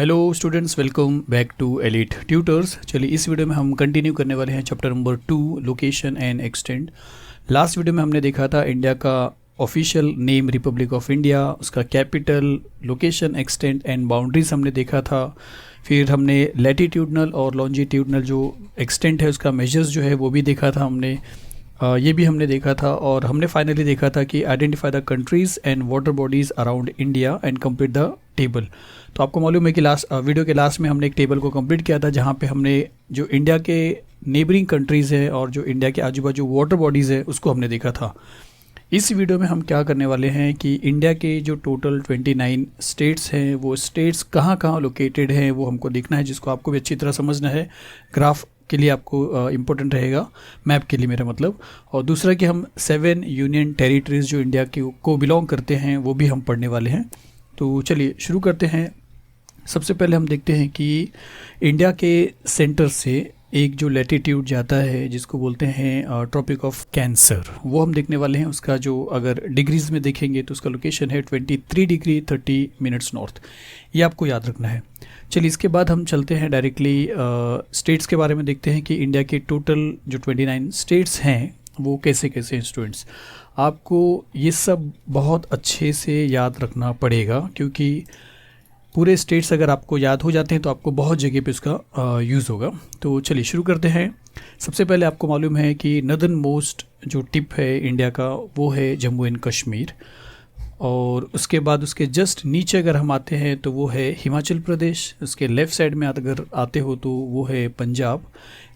Hello students, welcome back to Elite Tutors. चलिए इस video में हम कंटिन्यू करने वाले हैं chapter number 2, location and extent. Last video में हमने देखा था इंडिया का official name Republic of India, उसका capital, location, extent and boundaries हमने देखा था। फिर हमने लैटिट्यूडनल और लॉन्जिट्यूडनल जो एक्सटेंट है उसका मेजर्स जो है वो भी देखा था हमने। ये भी हमने देखा था और हमने फाइनली देखा था कि identify the countries and water bodies around India and complete the table. तो आपको मालूम है कि वीडियो के लास्ट में हमने एक टेबल को कंप्लीट किया था जहाँ पे हमने जो इंडिया के नेबरिंग कंट्रीज़ है और जो इंडिया के आजू बाजू वाटर बॉडीज़ है उसको हमने देखा था। इस वीडियो में हम क्या करने वाले हैं कि इंडिया के जो टोटल 29 स्टेट्स हैं वो स्टेट्स कहाँ कहाँ लोकेटेड हैं वो हमको देखना है, जिसको आपको भी अच्छी तरह समझना है। ग्राफ के लिए आपको इम्पोर्टेंट रहेगा, मैप के लिए मेरा मतलब। और दूसरा कि हम 7 यूनियन टेरिटरीज जो इंडिया को बिलोंग करते हैं वो भी हम पढ़ने वाले हैं। तो चलिए शुरू करते हैं। सबसे पहले हम देखते हैं कि इंडिया के सेंटर से एक जो लैटिट्यूड जाता है जिसको बोलते हैं ट्रॉपिक ऑफ कैंसर, वो हम देखने वाले हैं। उसका जो अगर डिग्रीज में देखेंगे तो उसका लोकेशन है 23 डिग्री 30 मिनट्स नॉर्थ। ये आपको याद रखना है। चलिए इसके बाद हम चलते हैं डायरेक्टली स्टेट्स के बारे में देखते हैं कि इंडिया के टोटल जो 29 स्टेट्स हैं वो कैसे कैसे हैं। स्टूडेंट्स, आपको ये सब बहुत अच्छे से याद रखना पड़ेगा क्योंकि पूरे स्टेट्स अगर आपको याद हो जाते हैं तो आपको बहुत जगह पे उसका यूज़ होगा। तो चलिए शुरू करते हैं। सबसे पहले आपको मालूम है कि नदर्न मोस्ट जो टिप है इंडिया का वो है जम्मू एंड कश्मीर, और उसके बाद उसके जस्ट नीचे अगर हम आते हैं तो वो है हिमाचल प्रदेश। उसके लेफ़्ट साइड में अगर आते हो तो वो है पंजाब।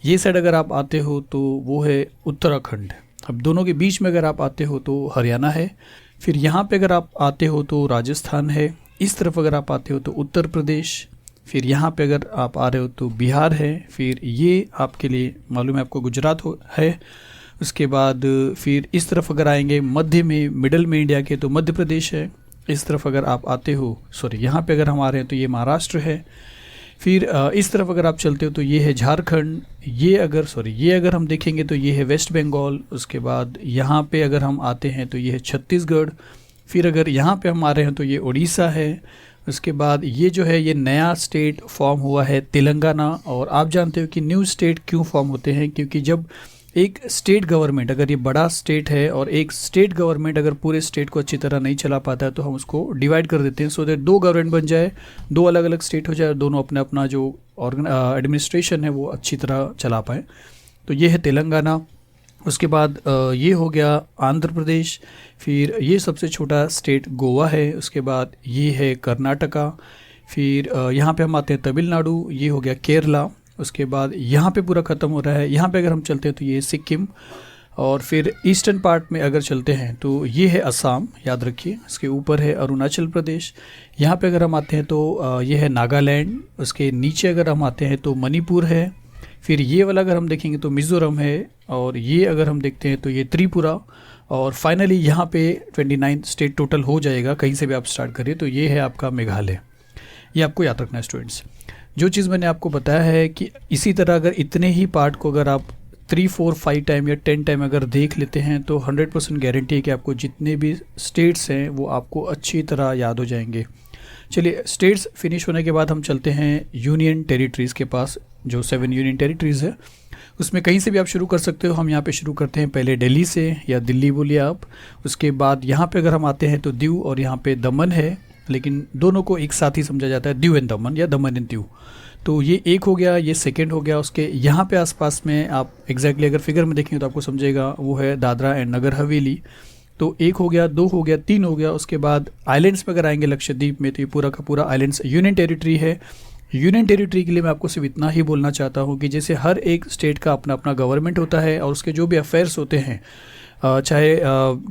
ये साइड अगर आप आते हो तो वो है उत्तराखंड। अब दोनों के बीच में अगर आप आते हो तो हरियाणा है। फिर यहाँ पे अगर आप आते हो तो राजस्थान है। इस तरफ अगर आप आते हो तो उत्तर प्रदेश। फिर यहाँ पे अगर आप आ रहे हो तो बिहार है। फिर ये आपके लिए मालूम है आपको गुजरात है। उसके बाद फिर इस तरफ अगर आएंगे मध्य में, मिडल में इंडिया के, तो मध्य प्रदेश है। इस तरफ अगर आप आते हो, यहाँ पे अगर हम आ रहे हैं तो ये महाराष्ट्र है। फिर इस तरफ अगर आप चलते हो तो ये है झारखंड। ये अगर हम देखेंगे तो ये है वेस्ट बंगाल। उसके बाद यहाँ पे अगर हम आते हैं तो ये है छत्तीसगढ़। फिर अगर यहाँ पे हम आ रहे हैं तो ये उड़ीसा है। उसके बाद ये जो है ये नया स्टेट फॉर्म हुआ है तेलंगाना। और आप जानते हो कि न्यू स्टेट क्यों फॉर्म होते हैं, क्योंकि जब एक स्टेट गवर्नमेंट, अगर ये बड़ा स्टेट है और एक स्टेट गवर्नमेंट अगर पूरे स्टेट को अच्छी तरह नहीं चला पाता है तो हम उसको डिवाइड कर देते हैं सो दैट 2 गवर्नमेंट बन जाए, 2 अलग अलग स्टेट हो जाए और दोनों अपना अपना जो एडमिनिस्ट्रेशन है वो अच्छी तरह चला पाए। तो ये है तेलंगाना। उसके बाद ये हो गया आंध्र प्रदेश। फिर ये सबसे छोटा स्टेट गोवा है। उसके बाद ये है कर्नाटका। फिर यहाँ पे हम आते हैं तमिलनाडु। ये हो गया केरला। उसके बाद यहाँ पे पूरा ख़त्म हो रहा है। यहाँ पे अगर हम चलते हैं तो ये सिक्किम। और फिर ईस्टर्न पार्ट में अगर चलते हैं तो ये है असम, याद रखिए। इसके ऊपर है अरुणाचल प्रदेश। यहाँ पे अगर हम आते हैं तो ये है नागालैंड। उसके नीचे अगर हम आते हैं तो मणिपुर है। फिर ये वाला अगर हम देखेंगे तो मिज़ोरम है। और ये अगर हम देखते हैं तो ये त्रिपुरा। और फाइनली यहाँ पे 29 स्टेट टोटल हो जाएगा, कहीं से भी आप स्टार्ट करिए। तो ये है आपका मेघालय। ये आपको याद रखना है स्टूडेंट्स। जो चीज़ मैंने आपको बताया है कि इसी तरह अगर इतने ही पार्ट को अगर आप 3, 4, 5 टाइम या 10 टाइम अगर देख लेते हैं तो 100% गारंटी है कि आपको जितने भी स्टेट्स हैं वो आपको अच्छी तरह याद हो जाएंगे। चलिए स्टेट्स फिनिश होने के बाद हम चलते हैं यूनियन टेरिटरीज़ के पास। जो 7 यूनियन टेरिटरीज़ है उसमें कहीं से भी आप शुरू कर सकते हो। हम यहाँ पे शुरू करते हैं पहले दिल्ली से, या दिल्ली बोलिए आप। उसके बाद यहाँ पे अगर हम आते हैं तो दीव और यहाँ पे दमन है, लेकिन दोनों को एक साथ ही समझा जाता है, दीव एंड दमन या दमन एंड दीव। तो ये एक हो गया, ये सेकंड हो गया। उसके यहाँ पे आसपास में आप एग्जैक्टली अगर फिगर में देखेंगे तो आपको समझेगा वो है दादरा एंड नगर हवेली। तो 1 हो गया, 2 हो गया, 3 हो गया। उसके बाद आइलैंड्स में अगर आएंगे लक्षद्वीप में तो ये पूरा का पूरा आइलैंड्स यूनियन टेरिटरी है। यूनियन टेरिटरी के लिए मैं आपको सिर्फ इतना ही बोलना चाहता हूँ कि जैसे हर एक स्टेट का अपना अपना गवर्नमेंट होता है और उसके जो भी अफेयर्स होते हैं, चाहे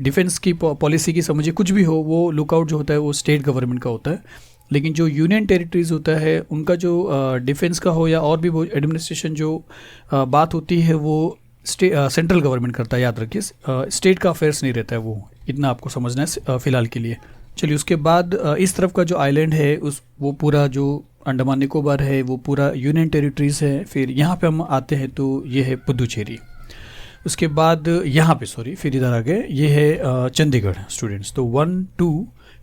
डिफेंस की पॉलिसी की समझिए कुछ भी हो, वो लुकआउट जो होता है वो स्टेट गवर्नमेंट का होता है। लेकिन जो यूनियन टेरिटरीज होता है उनका जो डिफेंस का हो या और भी वो एडमिनिस्ट्रेशन जो बात होती है वो सेंट्रल गवर्नमेंट करता है, याद रखिए। स्टेट का अफेयर्स नहीं रहता है, वो इतना आपको समझना है फ़िलहाल के लिए। चलिए उसके बाद इस तरफ का जो आइलैंड है वो पूरा जो अंडमान निकोबार है वो पूरा यूनियन टेरिटरीज़ है। फिर यहाँ पे हम आते हैं तो ये है पुदुचेरी। उसके बाद यहाँ पे सॉरी फिर इधर आ गए, ये है चंडीगढ़ स्टूडेंट्स। तो 1 2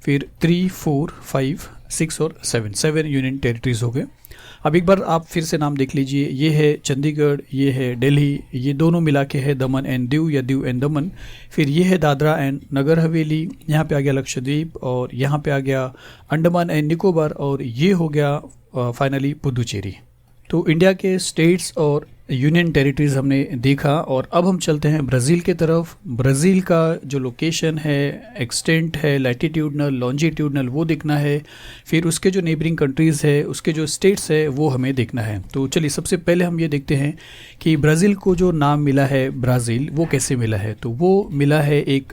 फिर 3 4 5 6 और 7 यूनियन टेरिटरीज हो गए। अब एक बार आप फिर से नाम देख लीजिए, ये है चंडीगढ़, ये है दिल्ली, ये दोनों मिला के है दमन एंड दीव या दीव एंड दमन। फिर ये है दादरा एंड नगर हवेली, यहाँ पे आ गया लक्षद्वीप, और यहाँ पे आ गया अंडमान एंड निकोबार, और ये हो गया फाइनली पुदुचेरी। तो इंडिया के स्टेट्स और यूनियन टेरिटरीज हमने देखा, और अब हम चलते हैं ब्राज़ील के तरफ। ब्राज़ील का जो लोकेशन है, एक्सटेंट है, लैटिट्यूडनल, लॉन्जिट्यूडनल, वो देखना है। फिर उसके जो नेबरिंग कंट्रीज़ है, उसके जो स्टेट्स है, वो हमें देखना है। तो चलिए सबसे पहले हम ये देखते हैं कि ब्राज़ील को जो नाम मिला है ब्राज़ील, वो कैसे मिला है। तो वो मिला है एक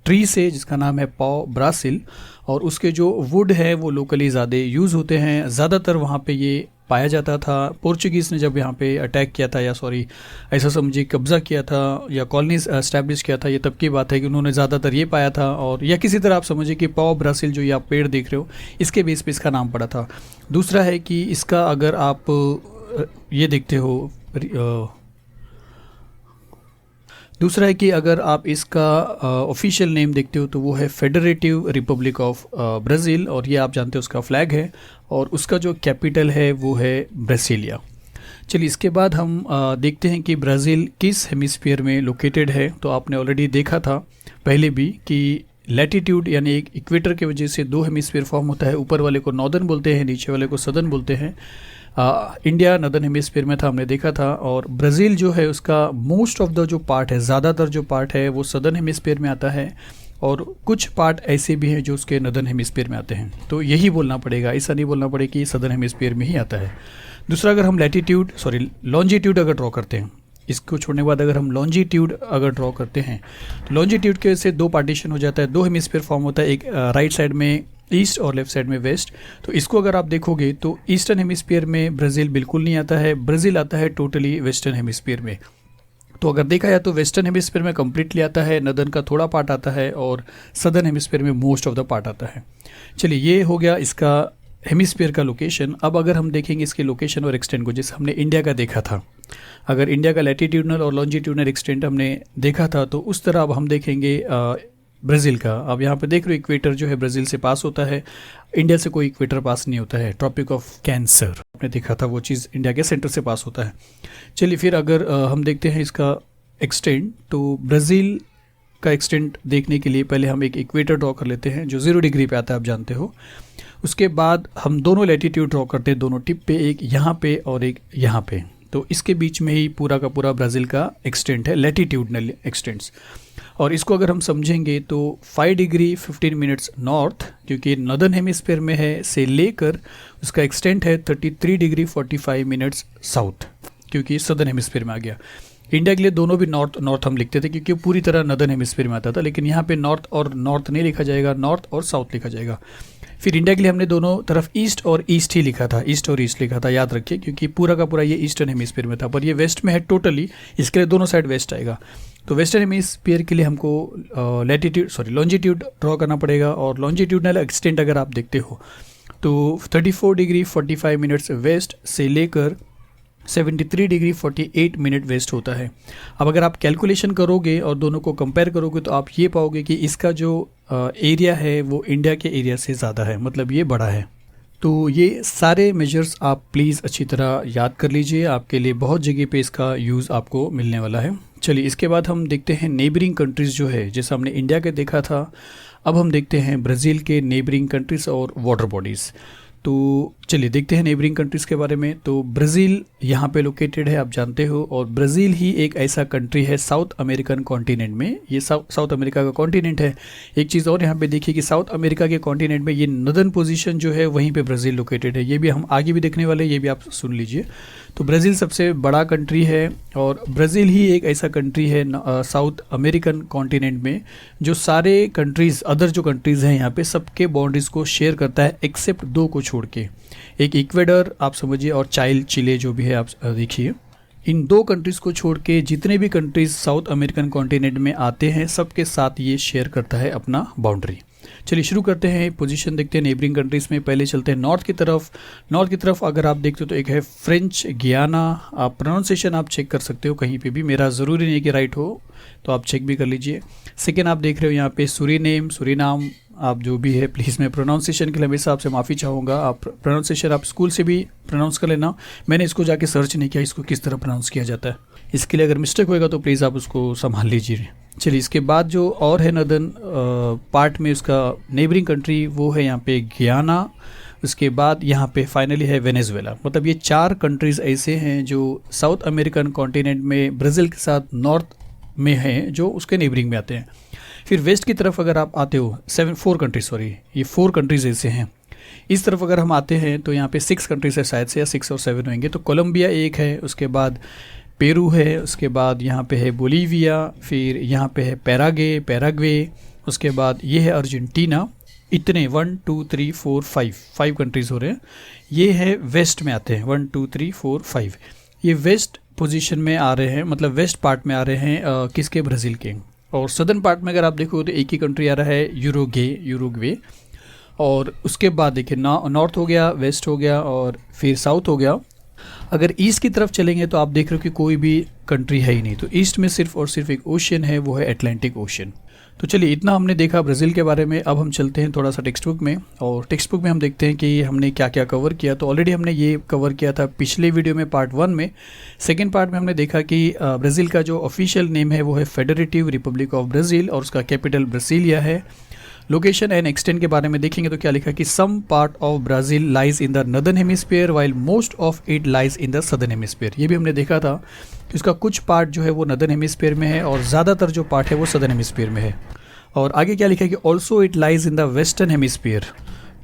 ट्री से जिसका नाम है पाओ ब्रासिल, और उसके जो वुड है वो लोकली ज़्यादा यूज़ होते हैं, ज़्यादातर वहाँ पे ये पाया जाता था। पोर्चुगीज़ ने जब यहाँ पे अटैक किया था, या सॉरी ऐसा समझिए कब्ज़ा किया था या कॉलोनीज एस्टैब्लिश किया था, ये तब की बात है कि उन्होंने ज़्यादातर ये पाया था। और या किसी तरह आप समझिए कि पाओ ब्रासिल जो ये आप पेड़ देख रहे हो, इसके बेस पे इसका नाम पड़ा था। दूसरा है कि इसका अगर आप ये देखते हो, दूसरा है कि अगर आप इसका ऑफिशियल नेम देखते हो तो वो है फेडरेटिव रिपब्लिक ऑफ ब्राज़ील, और ये आप जानते हो उसका फ्लैग है, और उसका जो कैपिटल है वो है ब्रासिलिया। चलिए इसके बाद हम देखते हैं कि ब्राज़ील किस हेमिस्फीयर में लोकेटेड है। तो आपने ऑलरेडी देखा था पहले भी कि लैटिट्यूड यानी एक इक्वेटर की वजह से दो हेमिस्फीयर फॉर्म होता है, ऊपर वाले को नॉर्दर्न बोलते हैं, नीचे वाले को सदर्न बोलते हैं। इंडिया नदर्न हेमिस्फीयर में था, हमने देखा था। और ब्राज़ील जो है उसका मोस्ट ऑफ द जो पार्ट है, ज़्यादातर जो पार्ट है वो सदर्न हेमिस्फीयर में आता है, और कुछ पार्ट ऐसे भी हैं जो उसके नदर्न हेमिस्फीयर में आते हैं। तो यही बोलना पड़ेगा, ऐसा नहीं बोलना पड़ेगा कि सदर्न हेमिस्फीयर में ही आता है। दूसरा, अगर हम लॉन्जिट्यूड अगर ड्रॉ करते हैं, इसको छोड़ने के बाद अगर हम लॉन्जिट्यूड अगर ड्रॉ करते हैं, तो लॉन्जिट्यूड के से दो पार्टीशन हो जाता है, दो हेमिस्फीयर फॉर्म होता है, एक राइट साइड में ईस्ट और लेफ्ट साइड में वेस्ट। तो इसको अगर आप देखोगे तो ईस्टर्न हेमिस्फीयर में ब्राज़ील बिल्कुल नहीं आता है, ब्राज़ील आता है टोटली वेस्टर्न हेमिस्फीयर में। तो अगर देखा जाए तो वेस्टर्न हेमिस्फीयर में कम्प्लीटली आता है, नदर्न का थोड़ा पार्ट आता है, और सदर्न हेमिस्फीयर में मोस्ट ऑफ द पार्ट आता है। चलिए ये हो गया इसका हेमिस्फीयर का लोकेशन। अब अगर हम देखेंगे इसके लोकेशन और एक्सटेंट को, जैसे हमने इंडिया का देखा था, अगर इंडिया का लैटिट्यूडनल और लॉन्जिट्यूडनल एक्सटेंट हमने देखा था, तो उस तरह अब हम देखेंगे ब्राज़ील का। अब यहाँ पे देख रहे हो इक्वेटर जो है ब्राज़ील से पास होता है, इंडिया से कोई इक्वेटर पास नहीं होता है। ट्रॉपिक ऑफ कैंसर आपने देखा था, वो चीज़ इंडिया के सेंटर से पास होता है। चलिए फिर अगर हम देखते हैं इसका एक्सटेंट, तो ब्राज़ील का एक्सटेंट देखने के लिए पहले हम एक इक्वेटर ड्रॉ कर लेते हैं जो 0 डिग्री पे आता है, आप जानते हो। उसके बाद हम दोनों लैटिट्यूड ड्रॉ करते हैं, दोनों टिप पे, एक यहाँ पे और एक यहाँ पे। तो इसके बीच में ही पूरा का पूरा ब्राज़ील का एक्सटेंट है, लैटिट्यूडनल एक्सटेंट्स। और इसको अगर हम समझेंगे तो 5 डिग्री 15 मिनट्स नॉर्थ, क्योंकि नॉर्दर्न हेमिस्फीयर में है, से लेकर उसका एक्सटेंट है 33 डिग्री 45 मिनट्स साउथ, क्योंकि सदर्न हेमिस्फीयर में आ गया। इंडिया के लिए दोनों भी नॉर्थ हम लिखते थे क्योंकि पूरी तरह नॉर्दर्न हेमिस्फीयर में आता था, लेकिन यहाँ पे नॉर्थ और नॉर्थ नहीं लिखा जाएगा, नॉर्थ और साउथ लिखा जाएगा। फिर इंडिया के लिए हमने दोनों तरफ ईस्ट और ईस्ट ही लिखा था, ईस्ट और ईस्ट लिखा था, याद रखिए, क्योंकि पूरा का पूरा ये ईस्टर्न हेमिस्फीयर में था, पर ये वेस्ट में है टोटली, इसके लिए दोनों साइड वेस्ट आएगा। तो वेस्टर्न हेमिस्फीयर के लिए हमको लॉन्जिट्यूड ड्रॉ करना पड़ेगा, और लॉन्जिट्यूडनल एक्सटेंट अगर आप देखते हो तो 34 डिग्री 45 मिनट्स वेस्ट से लेकर 73 डिग्री 48 मिनट वेस्ट होता है। अब अगर आप कैलकुलेशन करोगे और दोनों को कंपेयर करोगे तो आप ये पाओगे कि इसका जो एरिया है वो इंडिया के एरिया से ज़्यादा है, मतलब ये बड़ा है। तो ये सारे मेजर्स आप प्लीज़ अच्छी तरह याद कर लीजिए, आपके लिए बहुत जगह पे इसका यूज़ आपको मिलने वाला है। चलिए इसके बाद हम देखते हैं नेबरिंग कंट्रीज़ जो है, जैसे हमने इंडिया के देखा था, अब हम देखते हैं ब्राज़ील के नेबरिंग कंट्रीज़ और वाटर बॉडीज़। तो चलिए देखते हैं नेबरिंग कंट्रीज़ के बारे में। तो ब्राज़ील यहाँ पे लोकेटेड है, आप जानते हो, और ब्राज़ील ही एक ऐसा कंट्री है साउथ अमेरिकन कॉन्टिनेंट में, ये साउथ अमेरिका का कॉन्टिनेंट है। एक चीज़ और यहाँ पे देखिए कि साउथ अमेरिका के कॉन्टिनेंट में ये नदर्न पोजीशन जो है वहीं पे ब्राज़ील लोकेटेड है, ये भी हम आगे भी देखने वाले हैं, ये भी आप सुन लीजिए। तो ब्राज़ील सबसे बड़ा कंट्री है, और ब्राज़ील ही एक ऐसा कंट्री है साउथ अमेरिकन कॉन्टिनेंट में जो सारे कंट्रीज़, अदर जो कंट्रीज़ हैं यहाँ पे, सबके बाउंड्रीज़ को शेयर करता है एक्सेप्ट दो को छोड़ के, एक इक्वेडर आप समझिए और चिले जो भी है आप देखिए। इन दो कंट्रीज़ को छोड़ के जितने भी कंट्रीज़ साउथ अमेरिकन कॉन्टिनेंट में आते हैं सबके साथ ये शेयर करता है अपना बाउंड्री। चलिए शुरू करते हैं, पोजीशन देखते हैं नेबरिंग कंट्रीज़ में। पहले चलते हैं नॉर्थ की तरफ। नॉर्थ की तरफ अगर आप देखते हो तो एक है फ्रेंच गियाना। आप प्रोनाउंसिएशन आप चेक कर सकते हो कहीं पे भी, मेरा ज़रूरी नहीं कि राइट हो, तो आप चेक भी कर लीजिए। सेकेंड आप देख रहे हो यहाँ पे सुरीनेम, सुरीनाम। आप जो भी है प्लीज़, मैं प्रोनाउंसिएशन के लिए हमेशा आपसे माफ़ी चाहूँगा। आप प्रोनाउंसिएशन आप स्कूल से भी प्रोनाउंस कर लेना, मैंने इसको जाके सर्च नहीं किया इसको किस तरह प्रोनाउंस किया जाता है। इसके लिए अगर मिस्टेक होएगा तो प्लीज़ आप उसको संभाल लीजिए। चलिए इसके बाद जो और है नदर्न पार्ट में उसका नेबरिंग कंट्री, वो है यहाँ पे गियाना। उसके बाद यहाँ पे फाइनली है वेनेजुएला। मतलब ये 4 कंट्रीज़ ऐसे हैं जो साउथ अमेरिकन कॉन्टिनेंट में ब्राज़ील के साथ नॉर्थ में हैं, जो उसके नेबरिंग में आते हैं। फिर वेस्ट की तरफ अगर आप आते हो, 4 कंट्रीज, ये 4 कंट्रीज ऐसे हैं। इस तरफ अगर हम आते हैं तो यहाँ पे 6 कंट्रीज है शायद से, या 6 और 7 होंगे। तो कोलंबिया एक है, उसके बाद पेरू है, उसके बाद यहाँ पे है बोलीविया, फिर यहाँ पे है पैराग्वे, उसके बाद ये है अर्जेंटीना। इतने 1 2 3 4 5 कंट्रीज़ हो रहे हैं। ये है वेस्ट में आते हैं, 1 2 3 4 5। ये वेस्ट पोजीशन में आ रहे हैं, मतलब वेस्ट पार्ट में आ रहे हैं किसके, ब्राज़ील के। और सदर्न पार्ट में अगर आप देखो तो एक ही कंट्री आ रहा है, यूरुग्वे। और उसके बाद देखिए नॉर्थ हो गया, वेस्ट हो गया और फिर साउथ हो गया। अगर ईस्ट की तरफ चलेंगे तो आप देख रहे हो कि कोई भी कंट्री है ही नहीं। तो ईस्ट में सिर्फ और सिर्फ एक ओशन है, वो है अटलांटिक ओशन। तो चलिए इतना हमने देखा ब्राज़ील के बारे में। अब हम चलते हैं थोड़ा सा टेक्स्ट बुक में, और टेक्स्ट बुक में हम देखते हैं कि हमने क्या क्या कवर किया। तो ऑलरेडी हमने ये कवर किया था पिछले वीडियो में, पार्ट 1 में। सेकेंड पार्ट में हमने देखा कि ब्राज़ील का जो ऑफिशियल नेम है वो है फेडरेटिव रिपब्लिक ऑफ ब्राज़ील, और उसका कैपिटल ब्रासिलिया है। लोकेशन एंड एक्सटेंट के बारे में देखेंगे तो क्या लिखा कि some part of Brazil lies in the northern hemisphere while most of it lies in the southern hemisphere. ये भी हमने देखा था कि उसका कुछ पार्ट जो है वो नॉर्दर्न हेमिस्फीयर में है और ज़्यादातर जो पार्ट है वो सदर्न हेमिस्फीयर में है। और आगे क्या लिखा है कि also it lies in the western hemisphere,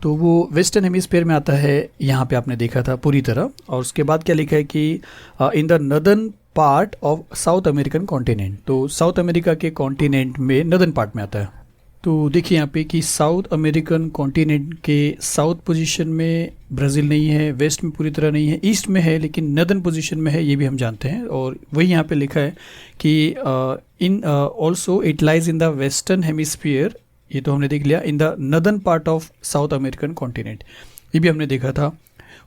तो वो वेस्टर्न हेमिस्फीयर में आता है, यहाँ पे आपने देखा था पूरी तरह। और उसके बाद क्या लिखा है कि इन the northern part of south American continent, तो साउथ अमेरिका के कॉन्टिनेंट में नॉर्दर्न पार्ट में आता है। तो देखिए यहाँ पे कि साउथ अमेरिकन कॉन्टिनेंट के साउथ पोजीशन में ब्राज़ील नहीं है, वेस्ट में पूरी तरह नहीं है, ईस्ट में है लेकिन नॉर्दर्न पोजीशन में है, ये भी हम जानते हैं। और वही यहाँ पे लिखा है कि in also it lies in the western hemisphere, ये तो हमने देख लिया। इन the northern part of south American continent, ये भी हमने देखा था।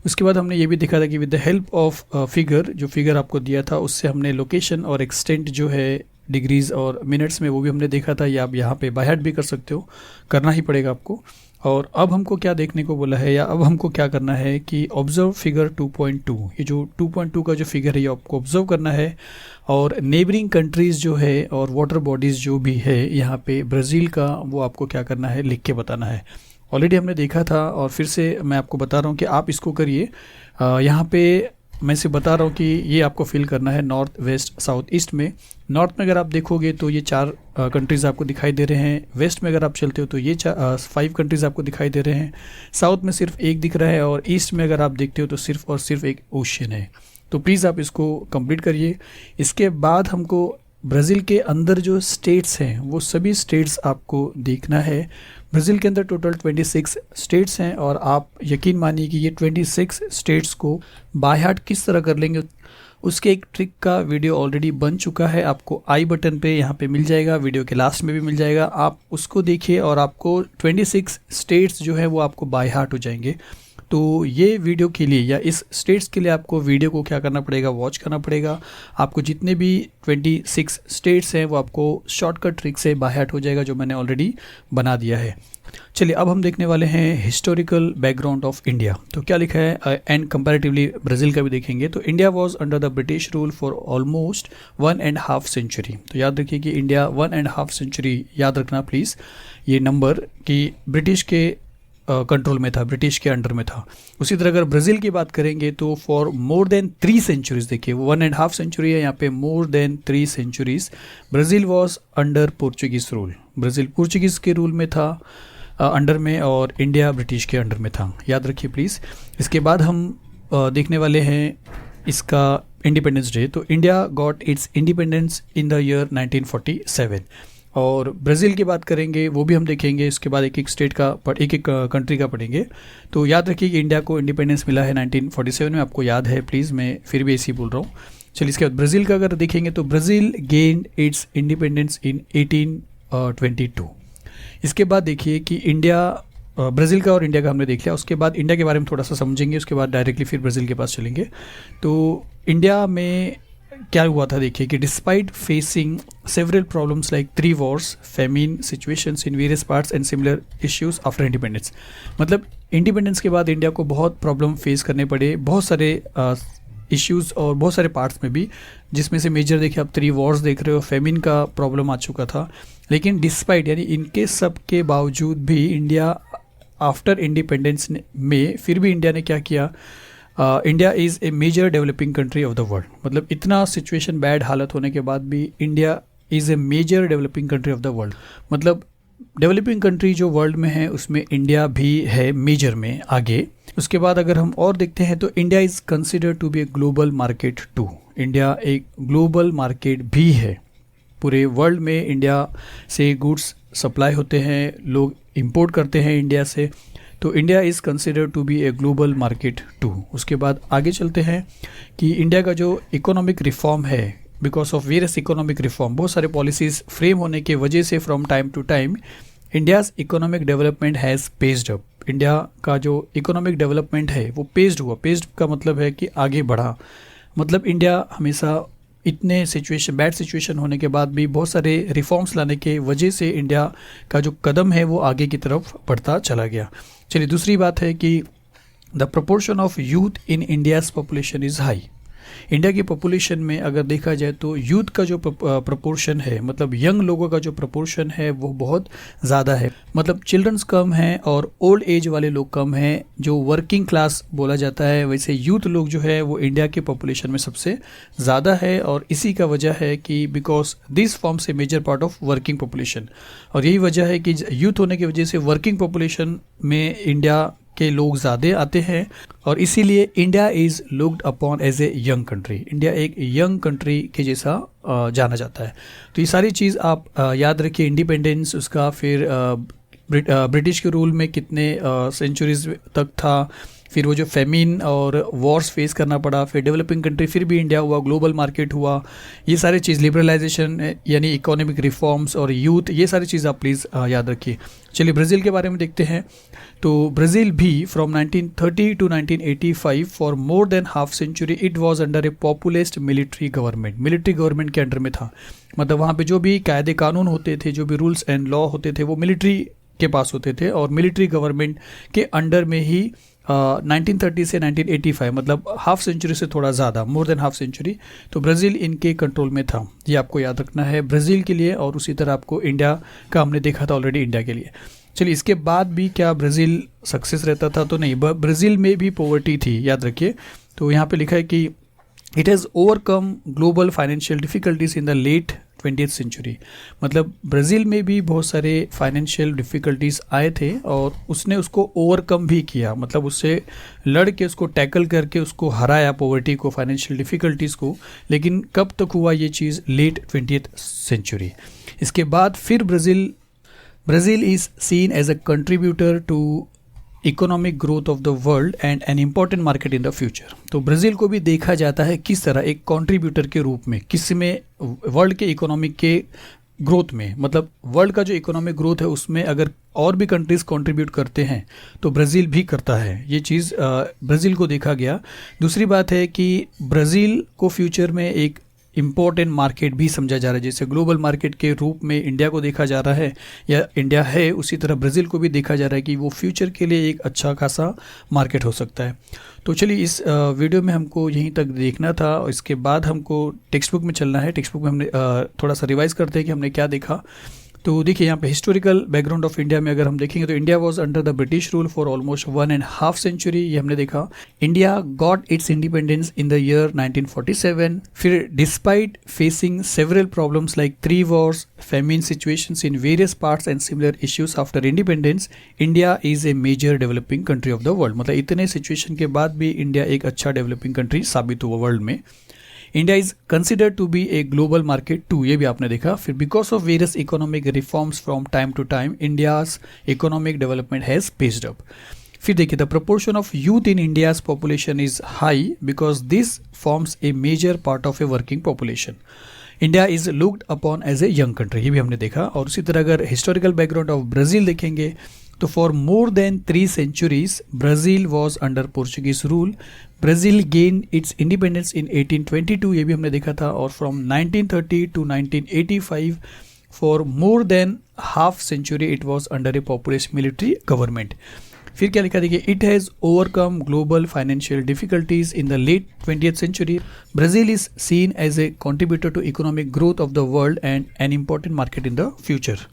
उसके बाद हमने ये भी देखा था कि with the help of figure, जो फिगर आपको दिया था उससे हमने लोकेशन और एक्सटेंट जो है डिग्रीज़ और मिनट्स में, वो भी हमने देखा था। या आप यहाँ पे बाय हार्ट भी कर सकते हो, करना ही पड़ेगा आपको। और अब हमको क्या देखने को बोला है, या अब हमको क्या करना है कि ऑब्जर्व फिगर 2.2। ये जो 2.2 का जो फिगर है ये आपको ऑब्जर्व करना है। और नेबरिंग कंट्रीज़ जो है और वाटर बॉडीज़ जो भी है यहाँ पे ब्राज़ील का, वो आपको क्या करना है, लिख के बताना है। ऑलरेडी हमने देखा था और फिर से मैं आपको बता रहा हूँ कि आप इसको करिए। यहाँ पे मैं से बता रहा हूँ कि ये आपको फिल करना है नॉर्थ, वेस्ट, साउथ, ईस्ट में। नॉर्थ में अगर आप देखोगे तो ये 4 कंट्रीज़ आपको दिखाई दे रहे हैं। वेस्ट में अगर आप चलते हो तो ये 5 कंट्रीज़ आपको दिखाई दे रहे हैं। साउथ में सिर्फ एक दिख रहा है, और ईस्ट में अगर आप देखते हो तो सिर्फ और सिर्फ एक ओशन है। तो प्लीज़ आप इसको कंप्लीट करिए। इसके बाद हमको ब्राज़ील के अंदर जो स्टेट्स हैं वो सभी स्टेट्स आपको देखना है। ब्राज़ील के अंदर टोटल 26 स्टेट्स हैं, और आप यकीन मानिए कि ये 26 स्टेट्स को बाय हार्ट किस तरह कर लेंगे, उसके एक ट्रिक का वीडियो ऑलरेडी बन चुका है। आपको आई बटन पे यहाँ पे मिल जाएगा, वीडियो के लास्ट में भी मिल जाएगा, आप उसको देखिए और आपको 26 स्टेट्स जो है वो आपको बाय हार्ट हो जाएंगे। तो ये वीडियो के लिए या इस स्टेट्स के लिए आपको वीडियो को क्या करना पड़ेगा, वॉच करना पड़ेगा। आपको जितने भी 26 स्टेट्स हैं वो आपको शॉर्टकट ट्रिक से बाय हार्ट हो जाएगा, जो मैंने ऑलरेडी बना दिया है। चलिए अब हम देखने वाले हैं हिस्टोरिकल बैकग्राउंड ऑफ इंडिया। तो क्या लिखा है, एंड कंपैरेटिवली ब्राज़ील का भी देखेंगे। तो India was under the British rule for almost 1.5 century. तो याद रखिए कि इंडिया 1.5 सेंचुरी, याद रखना प्लीज़ ये नंबर, कि ब्रिटिश के कंट्रोल में था, ब्रिटिश के अंडर में था। उसी तरह अगर ब्राज़ील की बात करेंगे तो फॉर मोर देन 3 सेंचुरीज, देखिए 1.5 सेंचुरी है यहाँ पे, more than 3 centuries Brazil was under Portuguese rule. Brazil Portuguese के रूल में था अंडर में, और इंडिया ब्रिटिश के अंडर में था, याद रखिए प्लीज़। इसके बाद हम देखने वाले हैं इसका इंडिपेंडेंस डे। तो India got its independence in the year 1947। और ब्राज़ील की बात करेंगे वो भी हम देखेंगे। इसके बाद एक एक स्टेट का एक एक कंट्री का पढ़ेंगे। तो याद रखिए कि इंडिया को इंडिपेंडेंस मिला है 1947 में, आपको याद है प्लीज़, मैं फिर भी ऐसे ही बोल रहा हूँ। चलिए इसके बाद ब्राज़ील का अगर देखेंगे तो Brazil gained it's independence in 1822। इसके बाद देखिए कि इंडिया, ब्राज़ील का और इंडिया का हमने देख लिया, उसके बाद इंडिया के बारे में थोड़ा सा समझेंगे, उसके बाद डायरेक्टली फिर ब्राज़ील के पास चलेंगे। तो इंडिया में क्या हुआ था देखिए कि despite facing several problems like 3 wars, famine situations in various parts and similar issues after independence. मतलब इंडिपेंडेंस के बाद इंडिया को बहुत प्रॉब्लम फेस करने पड़े, बहुत सारे इश्यूज़ और बहुत सारे पार्ट्स में भी, जिसमें से मेजर देखिए आप 3 वॉर्स देख रहे हो, फेमिन का प्रॉब्लम आ चुका था। लेकिन डिस्पाइट यानी इनके सब के बावजूद भी इंडिया आफ्टर इंडिपेंडेंस में फिर भी इंडिया ने क्या किया, India is a major developing country of the world. मतलब इतना सिचुएशन बैड हालत होने के बाद भी India is a major developing country of the world. मतलब डेवलपिंग कंट्री जो वर्ल्ड में है उसमें इंडिया भी है मेजर में आगे। उसके बाद अगर हम और देखते हैं तो India is consider to be a global market too. India एक ग्लोबल मार्केट भी है, पूरे वर्ल्ड में इंडिया से गुड्स सप्लाई होते हैं, लोग इंपोर्ट करते हैं इंडिया से। तो India is consider to be a global market too. उसके बाद आगे चलते हैं कि इंडिया का जो इकोनॉमिक रिफॉर्म है, because of various economic reform, बहुत सारे पॉलिसीज़ फ्रेम होने की वजह से from time to time India's economic development has paced up. India का जो इकोनॉमिक डेवलपमेंट है वो पेस्ड हुआ। पेस्ड का मतलब है कि आगे बढ़ा। मतलब इंडिया हमेशा इतने बैड सिचुएशन होने के बाद भी बहुत सारे रिफॉर्म्स लाने के वजह से इंडिया का जो कदम है वो आगे की तरफ बढ़ता चला गया। चलिए, दूसरी बात है कि the proportion of youth in India's population is high. India की पॉपुलेशन में अगर देखा जाए तो यूथ का जो प्रोपोर्शन है, मतलब यंग लोगों का जो प्रोपोर्शन है वो बहुत ज़्यादा है। मतलब चिल्ड्रंस कम हैं और ओल्ड एज वाले लोग कम हैं, जो वर्किंग क्लास बोला जाता है। वैसे यूथ लोग जो है वो इंडिया के पॉपुलेशन में सबसे ज़्यादा है, और इसी का वजह है कि because this forms a major part of working population. और यही वजह है कि यूथ होने की वजह से वर्किंग पॉपुलेशन में इंडिया के लोग ज़्यादा आते हैं, और इसीलिए India is looked upon as a young country. India एक यंग कंट्री के जैसा जाना जाता है। तो ये सारी चीज़ आप याद रखिए। इंडिपेंडेंस उसका, फिर ब्रिटिश के रूल में कितने सेंचुरीज तक था, फिर वो जो फेमिन और वॉर्स फेस करना पड़ा, फिर डेवलपिंग कंट्री फिर भी इंडिया हुआ, ग्लोबल मार्केट हुआ, ये सारी चीज़, लिबरलाइजेशन यानी इकोनॉमिक रिफॉर्म्स और यूथ, ये सारी चीज़ आप प्लीज़ याद रखिए। चलिए ब्राज़ील के बारे में देखते हैं। तो ब्राज़ील भी from 1930 to 1985 for more than half century it was under a populist military government. Military government के अंडर में था। मतलब वहाँ पे जो भी कायदे कानून होते थे, जो भी रूल्स एंड लॉ होते थे, वो मिलिट्री के पास होते थे, और मिलिट्री गवर्नमेंट के अंडर में ही 1930 से 1985, मतलब हाफ सेंचुरी से थोड़ा ज़्यादा, मोर देन हाफ सेंचुरी, तो ब्राज़ील इनके कंट्रोल में था। ये आपको याद रखना है ब्राज़ील के लिए, और उसी तरह आपको इंडिया का हमने देखा था ऑलरेडी इंडिया के लिए। चलिए, इसके बाद भी क्या ब्राज़ील सक्सेस रहता था? तो नहीं, ब्राज़ील में भी पॉवर्टी थी, याद रखिए। तो यहाँ पे लिखा है कि it has overcome global financial difficulties in the late 20th century. मतलब ब्राज़ील में भी बहुत सारे फाइनेंशियल डिफ़िकल्टीज आए थे और उसने उसको ओवरकम भी किया। मतलब उससे लड़ के, उसको टैकल करके उसको हराया, पॉवर्टी को, फाइनेंशियल डिफ़िकल्टीज़ को। लेकिन कब तक हुआ ये चीज़? Late 20th century. इसके बाद फिर Brazil is seen as a contributor to economic growth of the world and an important market in the future. तो ब्राज़ील को भी देखा जाता है किस तरह, एक कंट्रीब्यूटर के रूप में, किस में, वर्ल्ड के इकोनॉमिक के ग्रोथ में। मतलब वर्ल्ड का जो इकोनॉमिक ग्रोथ है उसमें अगर और भी कंट्रीज़ कंट्रीब्यूट करते हैं तो ब्राज़ील भी करता है। ये चीज़ ब्राज़ील को देखा गया। दूसरी बात है कि ब्राज़ील को फ्यूचर में एक इम्पोर्टेंट मार्केट भी समझा जा रहा है। जैसे ग्लोबल मार्केट के रूप में इंडिया को देखा जा रहा है या इंडिया है, उसी तरह ब्राज़ील को भी देखा जा रहा है कि वो फ्यूचर के लिए एक अच्छा खासा मार्केट हो सकता है। तो चलिए, इस वीडियो में हमको यहीं तक देखना था, और इसके बाद हमको टेक्स्ट बुक में चलना है। टेक्स्ट बुक में हमने थोड़ा सा रिवाइज़ करते हैं कि हमने क्या देखा। तो देखिए, यहाँ पे हिस्टोरिकल बैकग्राउंड ऑफ इंडिया में अगर हम देखेंगे तो India was under the British rule for almost 1.5 century, ये हमने देखा। India got its independence in the year 1947। फिर despite facing several problems like 3 wars, famine situations in various parts and similar issues after independence, India is a major developing country of the world. मतलब इतने situation के बाद भी India एक अच्छा developing country साबित हुआ वर्ल्ड में। India is considered to be a global market too, ये भी आपने देखा। फिर because of various economic reforms from time to time India's economic development has paced up. फिर देखिए, the proportion of youth in India's population is high because this forms a major part of a working population. India is looked upon as a young country, ये भी हमने देखा। और उसी तरह अगर हिस्टोरिकल बैकग्राउंड ऑफ ब्राज़ील देखेंगे तो for more than 3 centuries Brazil was under Portuguese rule. Brazil gain its independence in 1822, ये भी हमने देखा था। और from 1930 to 1985 for more than half century it was under a populist military government. फिर क्या लिखा, देखिए, it has overcome global financial difficulties in the late 20th century। Brazil is seen as a contributor to economic growth of the world and an important market in the future.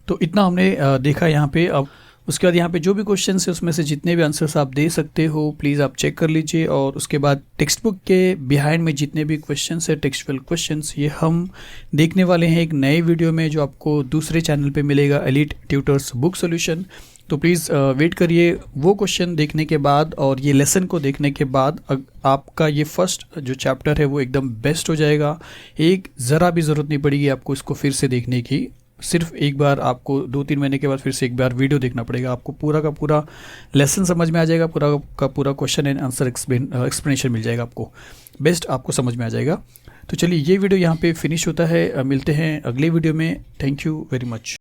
तो इतना हमने देखा यहाँ पे। अब उसके बाद यहाँ पे जो भी क्वेश्चन है उसमें से जितने भी आंसर्स आप दे सकते हो प्लीज़ आप चेक कर लीजिए। और उसके बाद टेक्स्ट बुक के बिहाइंड में जितने भी क्वेश्चंस है, टेक्सचुअल क्वेश्चंस, ये हम देखने वाले हैं एक नए वीडियो में जो आपको दूसरे चैनल पे मिलेगा, एलीट ट्यूटर्स बुक सॉल्यूशन। तो प्लीज़ वेट करिए वो क्वेश्चन देखने के बाद और ये लेसन को देखने के बाद आपका ये फर्स्ट जो चैप्टर है वो एकदम बेस्ट हो जाएगा। एक ज़रा भी ज़रूरत नहीं पड़ेगी आपको इसको फिर से देखने की। सिर्फ एक बार आपको 2-3 महीने के बाद फिर से एक बार वीडियो देखना पड़ेगा, आपको पूरा का पूरा लेसन समझ में आ जाएगा, पूरा का पूरा क्वेश्चन एंड आंसर एक्सप्लेनेशन मिल जाएगा आपको, बेस्ट आपको समझ में आ जाएगा। तो चलिए ये वीडियो यहाँ पे फिनिश होता है, मिलते हैं अगले वीडियो में। Thank you very much.